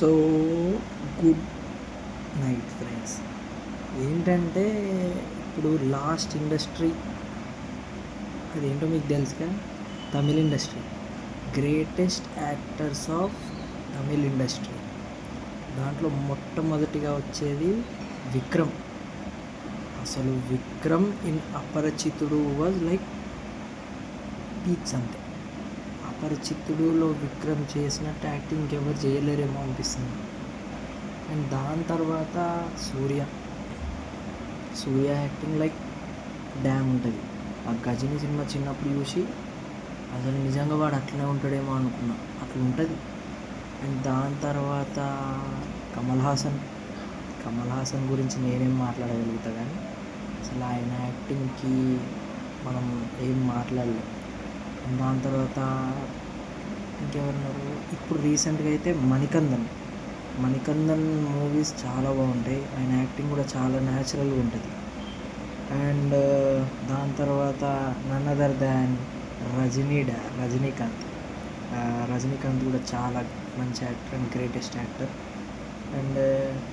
So good night friends. ఏంటంటే ఇప్పుడు last industry అదేంటో మీకు తెలుసుగా, Tamil industry greatest actors of Tamil industry. దాంట్లో మొట్టమొదటిగా వచ్చేది విక్రమ్. అసలు Vikram in Aparichitudu was like peaks అంతే. అపరిచితుడులో విక్రమ్ చేసినట్టు యాక్టింగ్ ఎవరు చేయలేరేమో అనిపిస్తుంది. అండ్ దాని తర్వాత సూర్య యాక్టింగ్ లైక్ డ్యామ్ ఉంటుంది. ఆ గజని సినిమా చిన్నప్పుడు చూసి అసలు నిజంగా వాడు అట్లనే ఉంటాడేమో అనుకున్నా, అట్లా ఉంటుంది. అండ్ దాని తర్వాత కమల్ హాసన్ గురించి నేనేం మాట్లాడగలుగుతా, కానీ అసలు ఆయన యాక్టింగ్కి మనం ఏం మాట్లాడలేం. అండ్ దాని తర్వాత ఇంకెవరున్నారు, ఇప్పుడు రీసెంట్గా అయితే మణికందన్ మూవీస్ చాలా బాగుంటాయి. ఆయన యాక్టింగ్ కూడా చాలా న్యాచురల్గా ఉంటుంది. అండ్ దాని తర్వాత నన్ అదర్ దాన్ రజనీకాంత్ కూడా చాలా మంచి actor and greatest actor. And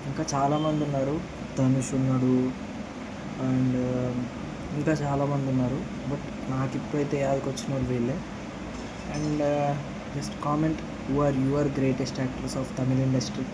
ఇంకా చాలామంది ఉన్నారు, ధనుష్ ఉన్నాడు, అండ్ ఇంకా చాలామంది ఉన్నారు. బట్ నాకు ఇప్పుడైతే యాదకి వచ్చిన వాళ్ళు వీళ్ళే. And just comment who are your greatest actors of Tamil industry.